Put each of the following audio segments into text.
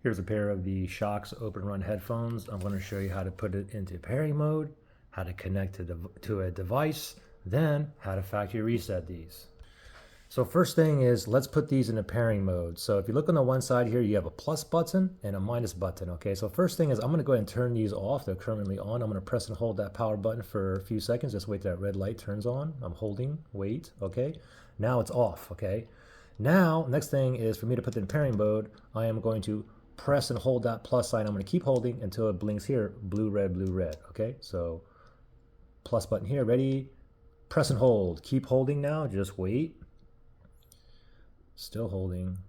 Here's a pair of the SHOKZ OpenRun headphones. I'm going to show you how to put it into pairing mode, how to connect to a device, then how to factory reset these. So first thing is, let's put these in a pairing mode. So if you look on the one side here, you have a plus button and a minus button, okay? So first thing is, I'm gonna go ahead and turn these off. They're currently on. I'm gonna press and hold that power button for a few seconds. Just wait till that red light turns on. I'm holding, wait, okay? Now it's off, okay? Now, next thing is for me to put it in pairing mode, I am going to press and hold that plus sign. I'm gonna keep holding until it blinks here, blue, red, okay? So plus button here, ready? Press and hold, keep holding now, just wait. Still holding.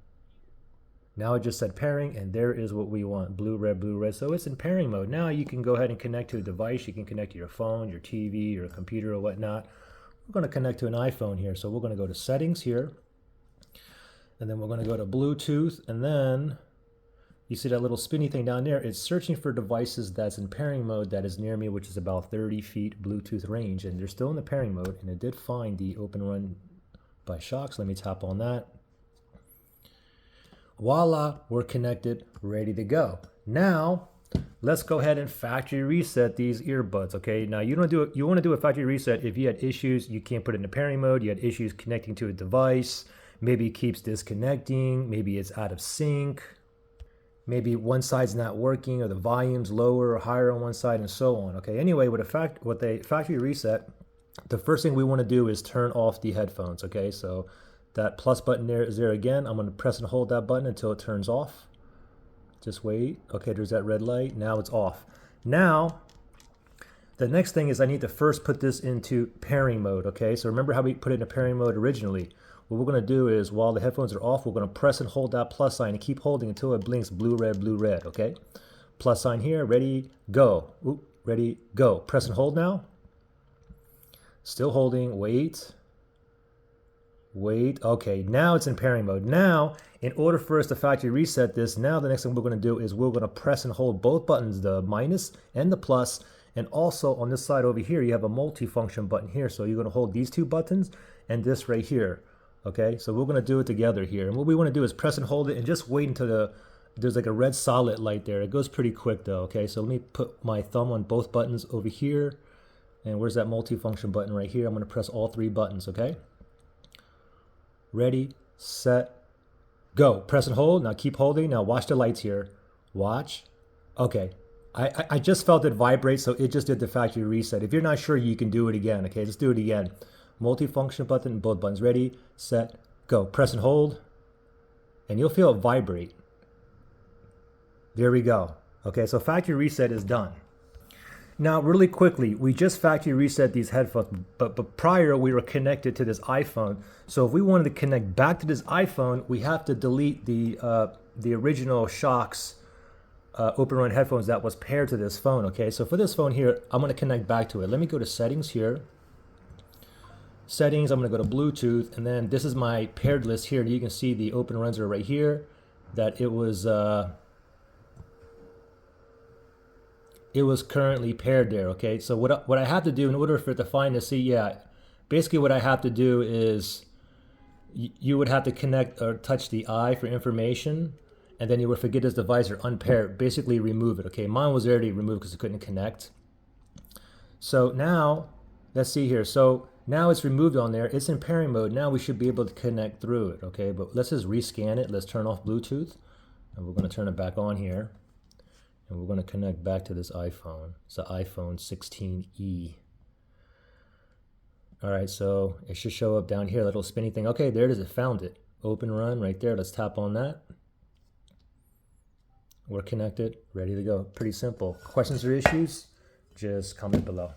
Now it just said pairing, and there is what we want, blue, red. So it's in pairing mode. Now you can go ahead and connect to a device. You can connect to your phone, your TV, your computer, or whatnot. We're going to connect to an iPhone here. So we're going to go to settings here, and then we're going to go to Bluetooth, and then you see that little spinny thing down there. It's searching for devices that's in pairing mode that is near me, which is about 30 feet Bluetooth range, and they're still in the pairing mode, and it did find the OpenRun by SHOKZ. Let me tap on that. Voila, we're connected, ready to go. Now, let's go ahead and factory reset these earbuds, okay? Now, you want to do a factory reset if you had issues, you can't put it in pairing mode, you had issues connecting to a device, maybe it keeps disconnecting, maybe it's out of sync, maybe one side's not working, or the volume's lower or higher on one side, and so on, okay? Anyway, with a factory reset, the first thing we want to do is turn off the headphones, okay? So that plus button there is there again. I'm going to press and hold that button until it turns off. Just wait. Okay, there's that red light. Now it's off. Now, the next thing is I need to first put this into pairing mode, okay? So remember how we put it in pairing mode originally. What we're going to do is, while the headphones are off, we're going to press and hold that plus sign and keep holding until it blinks blue, red, okay? Plus sign here, ready, go. Oop, ready, go. Press and hold now. Still holding, wait. Wait, okay, now it's in pairing mode. Now, in order for us to factory reset this, now the next thing we're going to do is we're going to press and hold both buttons, the minus and the plus, and also on this side over here, you have a multi-function button here. So you're going to hold these two buttons and this right here, okay? So we're going to do it together here. And what we want to do is press and hold it and just wait until there's like a red solid light there. It goes pretty quick though, okay? So let me put my thumb on both buttons over here. And where's that multi-function button right here? I'm going to press all three buttons, okay? Ready, set, go. Press and hold. Now keep holding. Now watch the lights here. Watch. Okay. I just felt it vibrate, so it just did the factory reset. If you're not sure, you can do it again. Okay, let's do it again. Multi-function button, both buttons. Ready, set, go. Press and hold, and you'll feel it vibrate. There we go. Okay, so factory reset is done. Now, really quickly, we just factory reset these headphones, but prior we were connected to this iPhone. So if we wanted to connect back to this iPhone, we have to delete the original SHOKZ OpenRun headphones that was paired to this phone, okay? So for this phone here, I'm gonna connect back to it. Let me go to settings here. Settings, I'm gonna go to Bluetooth, and then this is my paired list here. You can see the OpenRuns are right here, that it was currently paired there, okay? So what I have to do in order for it to find this, basically what I have to do is you would have to connect or touch the eye for information, and then you would forget this device or unpair, basically remove it, okay? Mine was already removed because it couldn't connect. So now, let's see here. So now it's removed on there. It's in pairing mode. Now we should be able to connect through it, okay? But let's just rescan it. Let's turn off Bluetooth, and we're gonna turn it back on here. And we're going to connect back to this iPhone. It's the iPhone 16e. All right, so it should show up down here, that little spinny thing. Okay, there it is. It found it. OpenRun right there. Let's tap on that. We're connected, ready to go. Pretty simple. Questions or issues? Just comment below.